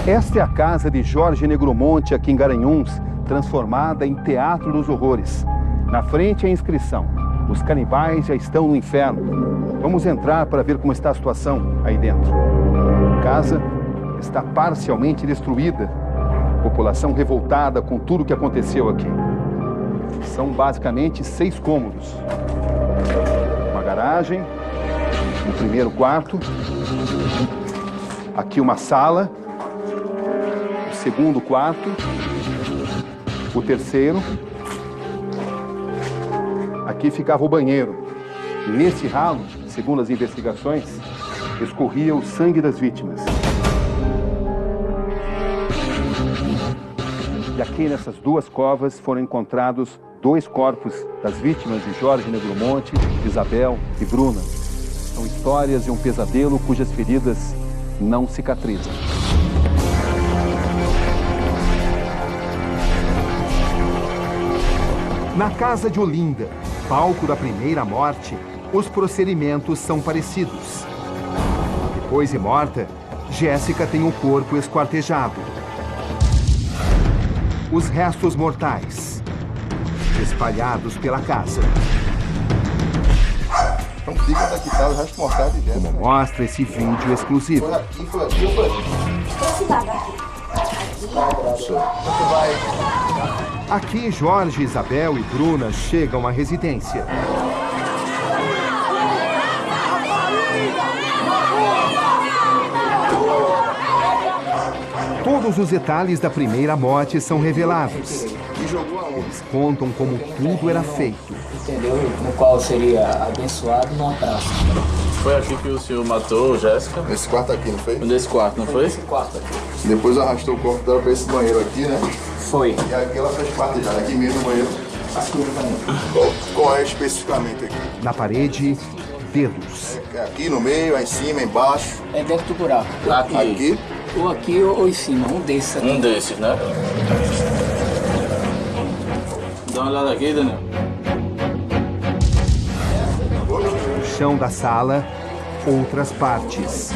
Esta é a casa de Jorge Negromonte, aqui em Garanhuns, transformada em Teatro dos Horrores. Na frente, a inscrição: os canibais já estão no inferno. Vamos entrar para ver como está a situação aí dentro. A casa está parcialmente destruída. População revoltada com tudo que aconteceu aqui. São basicamente 6 cômodos. Uma garagem, o primeiro quarto, aqui uma sala, o segundo quarto, o terceiro. Aqui ficava o banheiro. E nesse ralo, segundo as investigações, escorria o sangue das vítimas. E aqui nessas 2 covas foram encontrados 2 corpos das vítimas de Jorge Negromonte, Isabel e Bruna. São histórias de um pesadelo cujas feridas não cicatrizam. Na casa de Olinda, palco da primeira morte, os procedimentos são parecidos. Depois de morta, Jéssica tem o corpo esquartejado. Os restos mortais espalhados pela casa. Então fica daqui, tá? Os restos mortais de Jéssica. Como mostra esse vídeo exclusivo. Foi aqui, foi aqui ou foi aqui? Esse lado aqui. Aqui, Jorge, Isabel e Bruna chegam à residência. Todos os detalhes da primeira morte são revelados. Eles contam como tudo era feito. Entendeu? No qual seria abençoado numa praça. Foi aqui que o senhor matou Jéssica? Nesse quarto aqui, não foi? Nesse quarto, não foi? Nesse quarto aqui. Depois arrastou o corpo dela pra esse banheiro aqui, né? Foi. E aqui ela fez parte já, aqui mesmo no banheiro. Aqui no banheiro. Qual é especificamente aqui? Na parede, dedos. É aqui no meio, aí em cima, embaixo. É dentro do buraco. Aqui. Ou aqui ou em cima, um desses aqui. Um desses, né? Dá uma olhada aqui, Daniel. No chão da sala, outras partes.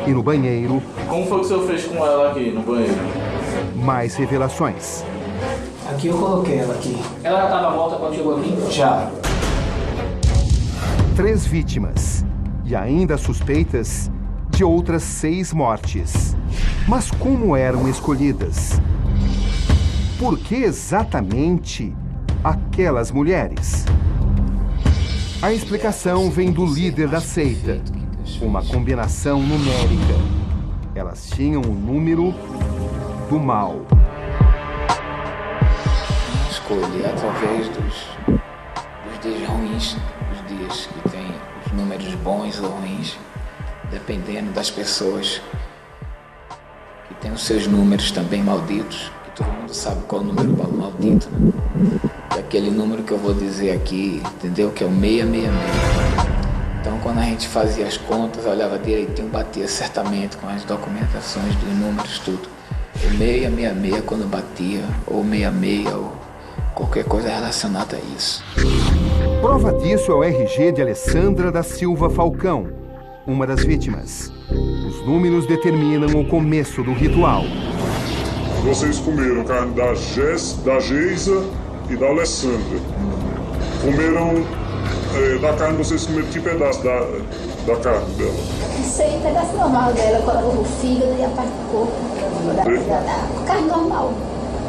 E no banheiro, Como foi que o senhor fez com ela aqui no banheiro? mais revelações. Aqui eu coloquei ela aqui. Ela já estava morta quando chegou aqui? Já. 3 vítimas e ainda suspeitas de outras 6 mortes. Mas como eram escolhidas? Por que exatamente aquelas mulheres? A explicação vem do líder da seita, uma combinação numérica. Elas tinham o número do mal. Escolhi através dos dias ruins, os dias que tem os números bons ou ruins, dependendo das pessoas que têm os seus números também malditos, que todo mundo sabe qual é o número maldito, né? E aquele número que eu vou dizer aqui, entendeu? Que é o 666. Então, quando a gente fazia as contas, olhava direitinho, batia certamente com as documentações dos números, tudo. O 666 quando batia, ou 66, ou qualquer coisa relacionada a isso. Prova disso é o RG de Alessandra da Silva Falcão, uma das vítimas. Os números determinam o começo do ritual. Vocês comeram carne da Geisa e da Alessandra. Comeram da carne, vocês comeram que pedaço da carne dela? Isso aí, pedaço normal dela, o fígado e a parte do corpo. Da carne normal.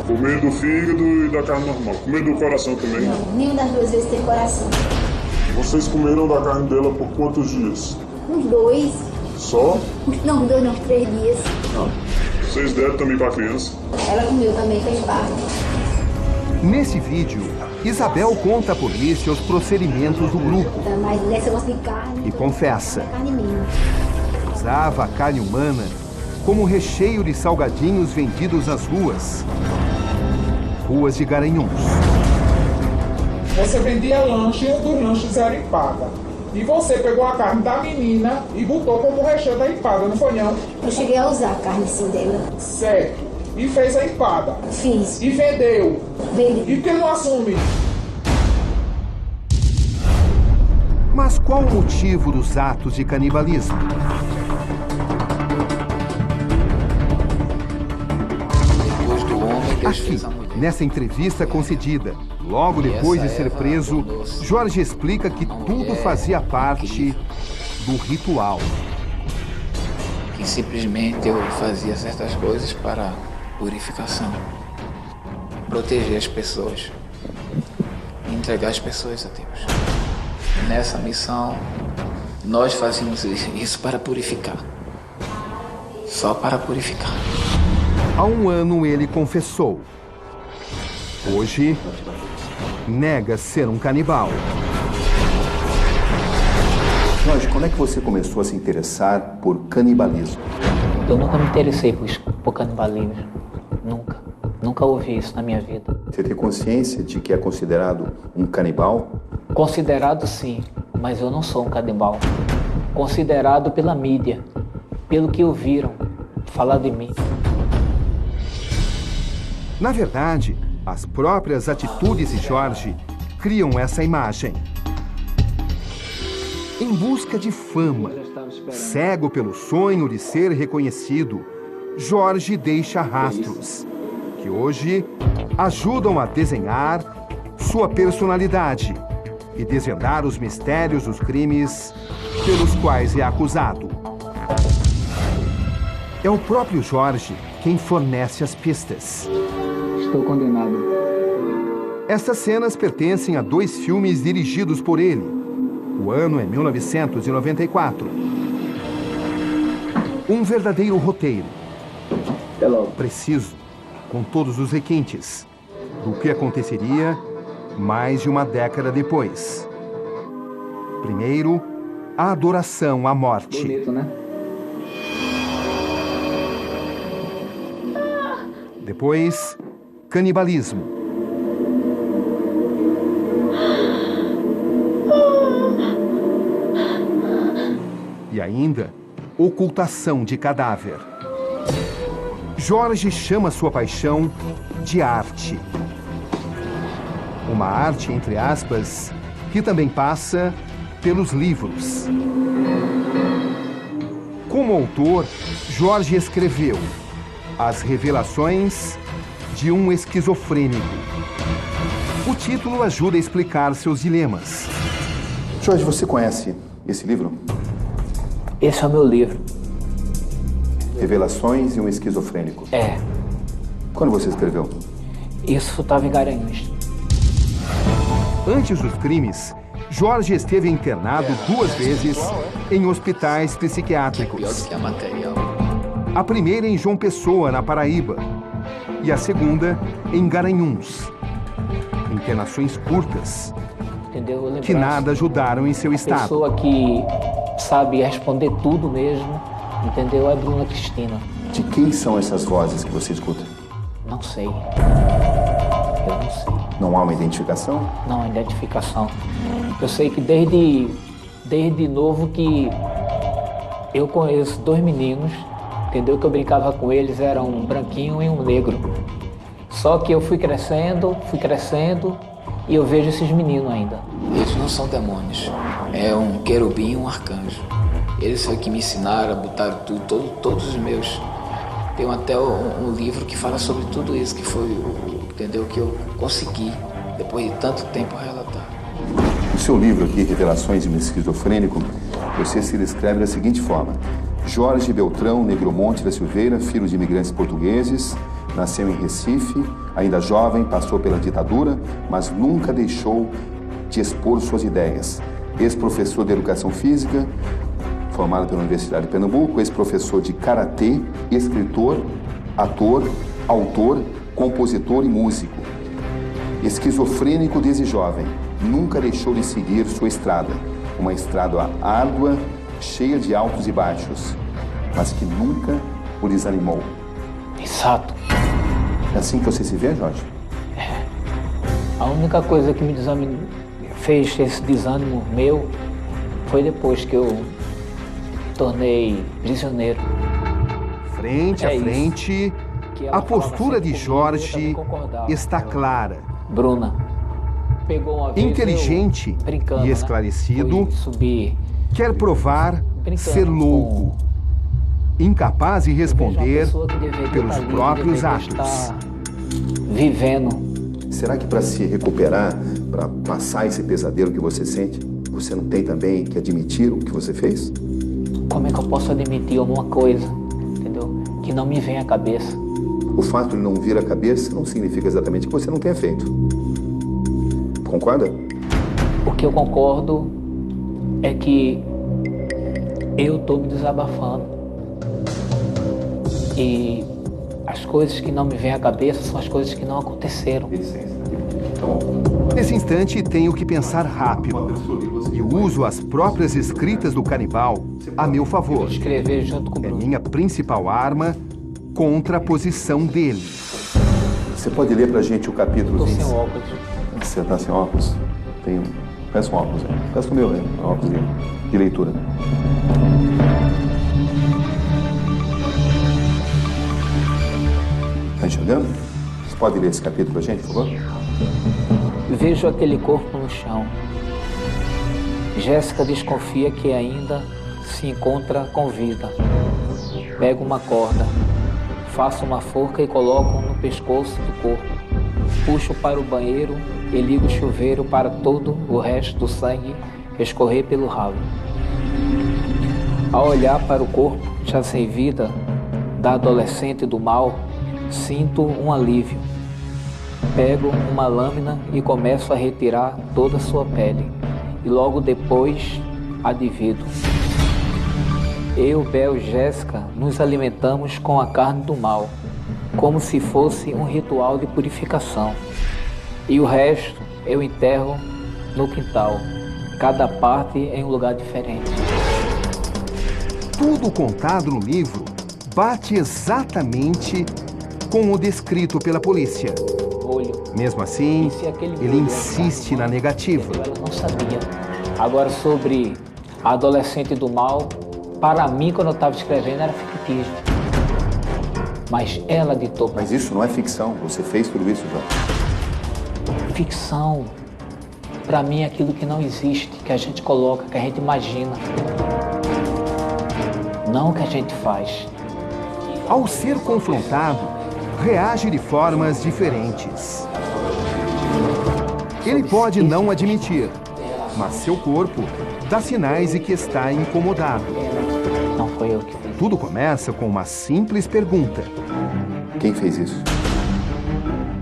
Comer do fígado e da carne normal. Comer do coração também? Não, nenhuma das 2 vezes tem coração. Vocês comeram da carne dela por quantos dias? Uns 2. Só? Não, 2 não, 3 dias. Vocês deram também pra criança? Ela comeu também, fez parte. Nesse vídeo, Isabel conta à polícia os procedimentos do grupo Mas nessa eu gosto de carne. e confessa. Carne mesmo. Usava a carne humana como recheio de salgadinhos vendidos nas ruas de Garanhuns. Você vendia lanche e dos lanches era empada. E você pegou a carne da menina e botou como recheio da empada, não foi não? Eu cheguei a usar a carne sim dela. Certo. E fez a empada. Fiz. E vendeu. Vendi. E por que não assume? Mas Mas qual o motivo dos atos de canibalismo? Depois do homem, Deus Aqui, fez a mulher. nessa entrevista concedida, logo depois de ser preso, Jorge explica que tudo fazia parte do ritual. Que simplesmente eu fazia certas coisas para purificação, proteger as pessoas, entregar as pessoas a Deus. Nessa missão, nós fazíamos isso para purificar, só para purificar. Há um ano ele confessou. Hoje, nega ser um canibal. Jorge, quando é que você começou a se interessar por canibalismo? Eu nunca me interessei por canibalismo. Nunca. Nunca ouvi isso na minha vida. Você tem consciência de que é considerado um canibal? Considerado sim, mas eu não sou um canibal. Considerado pela mídia, pelo que ouviram falar de mim. Na verdade, as próprias atitudes de Jorge criam essa imagem. Em busca de fama, cego pelo sonho de ser reconhecido, Jorge deixa rastros que hoje ajudam a desenhar sua personalidade e desvendar os mistérios dos crimes pelos quais é acusado. É o próprio Jorge quem fornece as pistas. Estou condenado. Estas cenas pertencem a 2 filmes dirigidos por ele. O ano é 1994. Um verdadeiro roteiro. Preciso, com todos os requintes, do que aconteceria mais de uma década depois. Primeiro, a adoração à morte. Bonito, né? Depois, canibalismo. E ainda, ocultação de cadáver. Jorge chama sua paixão de arte. Uma arte, entre aspas, que também passa pelos livros. Como autor, Jorge escreveu As Revelações de um Esquizofrênico. O título ajuda a explicar seus dilemas. Jorge, você conhece esse livro? Esse é o meu livro. Revelações de um Esquizofrênico. É. Quando você escreveu? Isso estava em Garanhuns. Antes dos crimes, Jorge esteve internado 2 vezes em hospitais Pior psiquiátricos. do que a material. A primeira em João Pessoa, na Paraíba, e a segunda em Garanhuns. Internações curtas, Entendeu? que nada ajudaram em seu A estado. pessoa que sabe responder tudo mesmo, entendeu? É Bruna Cristina. De quem são essas vozes que você escuta? Não sei. Eu não sei. Não há uma identificação? Não, identificação. Eu sei que desde novo que eu conheço 2 meninos, entendeu? Que eu brincava com eles, era um branquinho e um negro. Só que eu fui crescendo e eu vejo esses meninos ainda. Eles não são demônios, é um querubim e um arcanjo. Eles foi que me ensinaram, botaram todos os meus. Tem até um livro que fala sobre tudo isso, que foi, entendeu, que eu consegui, depois de tanto tempo, relatar. No seu livro aqui, Revelações de um Esquizofrênico, você se descreve da seguinte forma. Jorge Beltrão Negromonte da Silveira, filho de imigrantes portugueses, nasceu em Recife, ainda jovem, passou pela ditadura, mas nunca deixou de expor suas ideias. Ex-professor de Educação Física, formado pela Universidade de Pernambuco, ex-professor de Karatê, escritor, ator, autor, compositor e músico. Esquizofrênico desde jovem, nunca deixou de seguir sua estrada. Uma estrada árdua, cheia de altos e baixos, mas que nunca o desanimou. Exato. É assim que você se vê, Jorge? A única coisa que me fez esse desânimo meu foi depois que eu me tornei prisioneiro. Frente a frente, Que ela a postura falava de sempre comigo, eu Jorge também concordava. está clara. Bruna, pegou uma vez, inteligente eu, brincando, e esclarecido, né? Subir, quer provar brincando ser louco, incapaz de responder pelos próprios atos. Vivendo. Será que para se recuperar, para passar esse pesadelo que você sente, você não tem também que admitir o que você fez? Como é que eu posso admitir alguma coisa, entendeu? Que não me vem à cabeça. O fato de não vir à cabeça não significa exatamente que você não tenha feito. Concorda? O que eu concordo é que eu estou me desabafando. E as coisas que não me vêm à cabeça são as coisas que não aconteceram. Nesse instante, tenho que pensar rápido e uso as próprias escritas do canibal a meu favor. Escrever junto com o Bruno. É minha principal arma contra a posição dele. Você pode ler pra gente o capítulo 20? Estou sem óculos. Você tá sem óculos? Tenho. Peça um óculos. Peça o meu, né? Um óculos de leitura. Tá enxergando? Você pode ler esse capítulo pra gente, por favor? Vejo aquele corpo no chão. Jéssica desconfia que ainda se encontra com vida. Pego uma corda, faço uma forca e coloco no pescoço do corpo. Puxo para o banheiro e ligo o chuveiro para todo o resto do sangue escorrer pelo ralo. Ao olhar para o corpo já sem vida da adolescente do mal, sinto um alívio. Pego uma lâmina e começo a retirar toda a sua pele. E logo depois a divido. Eu, Bel e Jéssica nos alimentamos com a carne do mal, como se fosse um ritual de purificação. E o resto eu enterro no quintal, cada parte em um lugar diferente. Tudo contado no livro bate exatamente com o descrito pela polícia. Olho. Mesmo assim, ele insiste na negativa. Ela não sabia. Agora, sobre a adolescente do mal, para mim, quando eu estava escrevendo, era fictício. Mas ela ditou. Mas isso não é ficção. Você fez tudo isso já. Ficção, para mim, é aquilo que não existe, que a gente coloca, que a gente imagina. Não o que a gente faz. Ao ser confrontado, reage de formas diferentes. Ele pode não admitir, mas seu corpo dá sinais de que está incomodado. Não foi eu que fiz. Tudo começa com uma simples pergunta. Quem fez isso?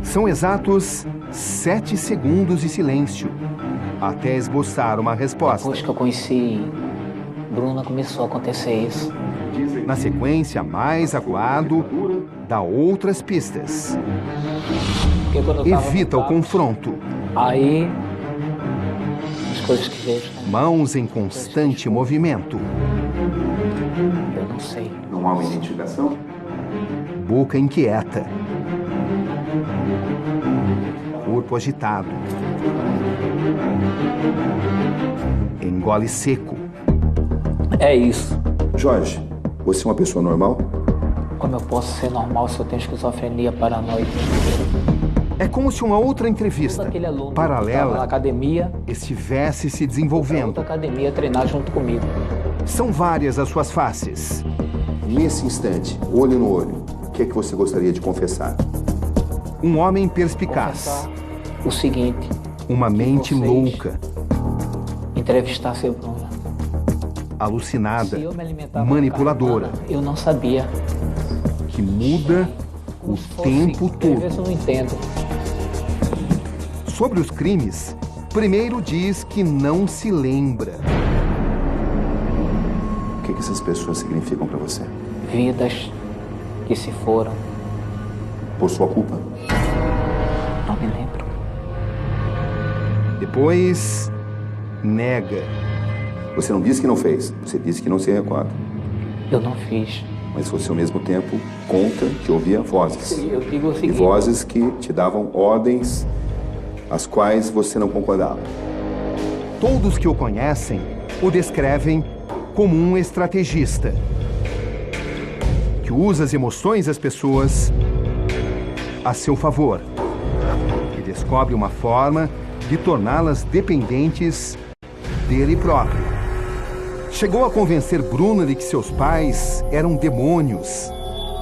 São exatos 7 segundos de silêncio, até esboçar uma resposta. Depois que eu conheci Bruna, começou a acontecer isso. Na sequência, mais aguado, dá outras pistas. Evita o confronto. Aí, as coisas que vejo. Né? Mãos em constante movimento. Eu não sei. Não há uma identificação? Boca inquieta. Corpo agitado. Engole seco. É isso. Jorge, você é uma pessoa normal? Como eu posso ser normal se eu tenho esquizofrenia paranoica? É como se uma outra entrevista paralela na academia estivesse se desenvolvendo. Outra academia treinar junto comigo. São várias as suas faces. Nesse instante, olho no olho, o que é que você gostaria de confessar? Um homem perspicaz. Confessar o seguinte. Uma mente louca. Entrevistar seu Bruno. Alucinada. Manipuladora. Eu não sabia. Que muda o tempo todo. Às vezes eu não entendo. Sobre os crimes, primeiro diz que não se lembra. O que essas pessoas significam para você? Vidas que se foram. Por sua culpa? Não me lembro. Depois, nega. Você não disse que não fez, você disse que não se recorda. Eu não fiz. Mas você, ao mesmo tempo, conta que ouvia vozes. Eu digo o seguinte. E vozes que te davam ordens às quais você não concordava. Todos que o conhecem o descrevem como um estrategista que usa as emoções das pessoas a seu favor e descobre uma forma de torná-las dependentes dele próprio. Chegou a convencer Bruna de que seus pais eram demônios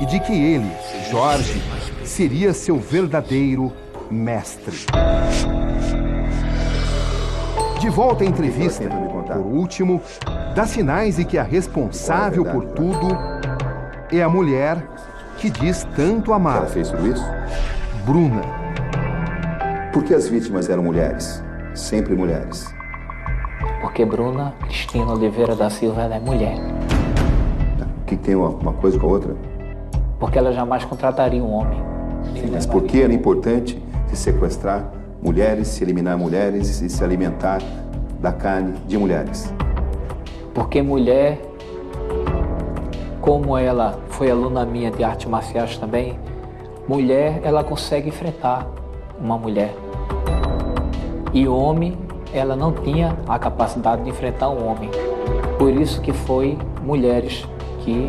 e de que ele, Jorge, seria seu verdadeiro mestre. De volta à entrevista, por último, dá sinais de que a responsável por tudo é a mulher que diz tanto amar. Ela fez tudo isso? Bruna. Por que as vítimas eram mulheres? Sempre mulheres. Porque Bruna Cristina Oliveira da Silva, ela é mulher. O que tem uma coisa com a outra? Porque ela jamais contrataria um homem. Mas por que era importante se sequestrar mulheres, se eliminar mulheres e se alimentar da carne de mulheres? Porque mulher, como ela foi aluna minha de artes marciais também, mulher, ela consegue enfrentar uma mulher. E homem, ela não tinha a capacidade de enfrentar um homem. Por isso que foi mulheres que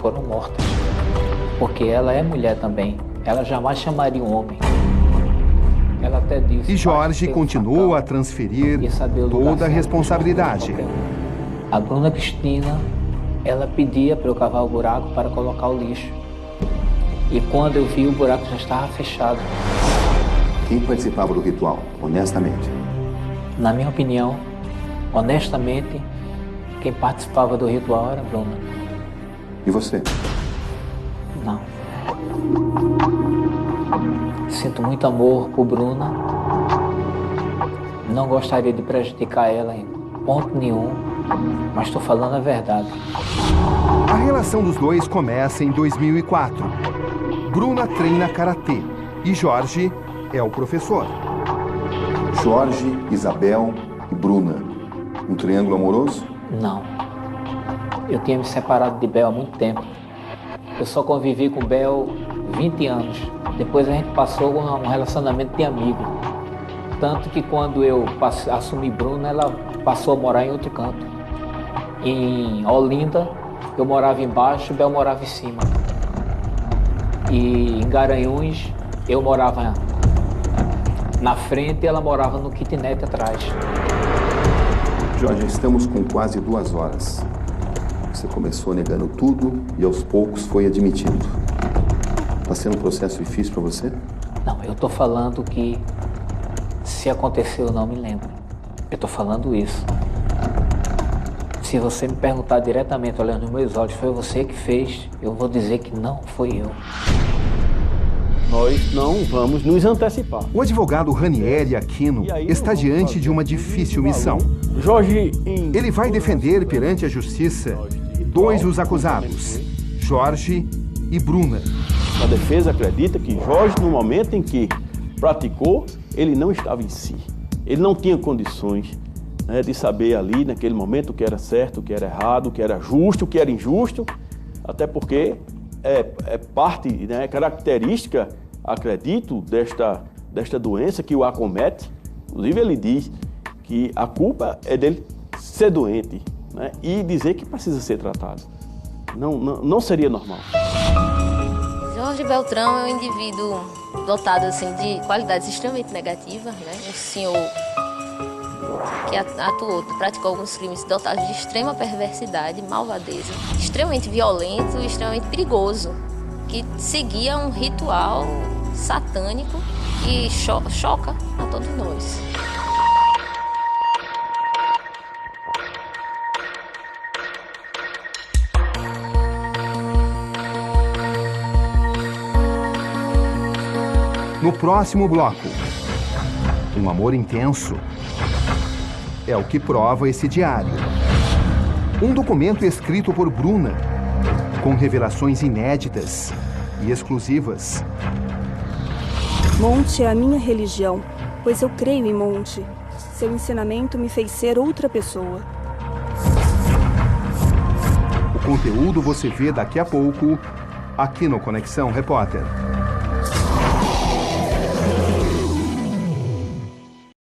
foram mortas. Porque ela é mulher também. Ela jamais chamaria um homem. Ela até disse... E Jorge continua a transferir toda a responsabilidade. A Bruna Cristina, ela pedia para eu cavar o buraco para colocar o lixo. E quando eu vi, o buraco já estava fechado. Quem participava do ritual, honestamente? Na minha opinião, honestamente, quem participava do ritual era a Bruna. E você? Não. Sinto muito amor por Bruna. Não gostaria de prejudicar ela em ponto nenhum, mas estou falando a verdade. A relação dos dois começa em 2004. Bruna treina karatê e Jorge é o professor. Jorge, Isabel e Bruna. Um triângulo amoroso? Não. Eu tinha me separado de Bel há muito tempo. Eu só convivi com Bel 20 anos. Depois a gente passou um relacionamento de amigo. Tanto que quando eu assumi Bruna, ela passou a morar em outro canto. Em Olinda, eu morava embaixo, Bel morava em cima. E em Garanhuns, eu morava na frente e ela morava no kitnet atrás. Jorge, estamos com quase 2 horas. Você começou negando tudo e aos poucos foi admitindo. Está sendo um processo difícil para você? Não, eu estou falando que se aconteceu eu não me lembro. Eu estou falando isso. Se você me perguntar diretamente, olhando nos meus olhos, foi você que fez, eu vou dizer que não foi eu. Nós não vamos nos antecipar. O advogado Ranieri Aquino está diante de uma difícil missão. Jorge, ele vai defender perante a justiça 2 dos acusados, Jorge e Bruna. A defesa acredita que Jorge, no momento em que praticou, ele não estava em si. Ele não tinha condições, né, de saber ali, naquele momento, o que era certo, o que era errado, o que era justo, o que era injusto, até porque é parte, né, característica, acredito, desta doença que o acomete. Inclusive, ele diz que a culpa é dele ser doente, né, e dizer que precisa ser tratado. Não seria normal. Jorge Beltrão é um indivíduo dotado assim, de qualidades extremamente negativas, né? Um senhor que praticou alguns crimes dotados de extrema perversidade, malvadeza, extremamente violento e extremamente perigoso, que seguia um ritual satânico que choca a todos nós. No próximo bloco, um amor intenso é o que prova esse diário. Um documento escrito por Bruna, com revelações inéditas e exclusivas. Monte é a minha religião, pois eu creio em Monte. Seu ensinamento me fez ser outra pessoa. O conteúdo você vê daqui a pouco, aqui no Conexão Repórter.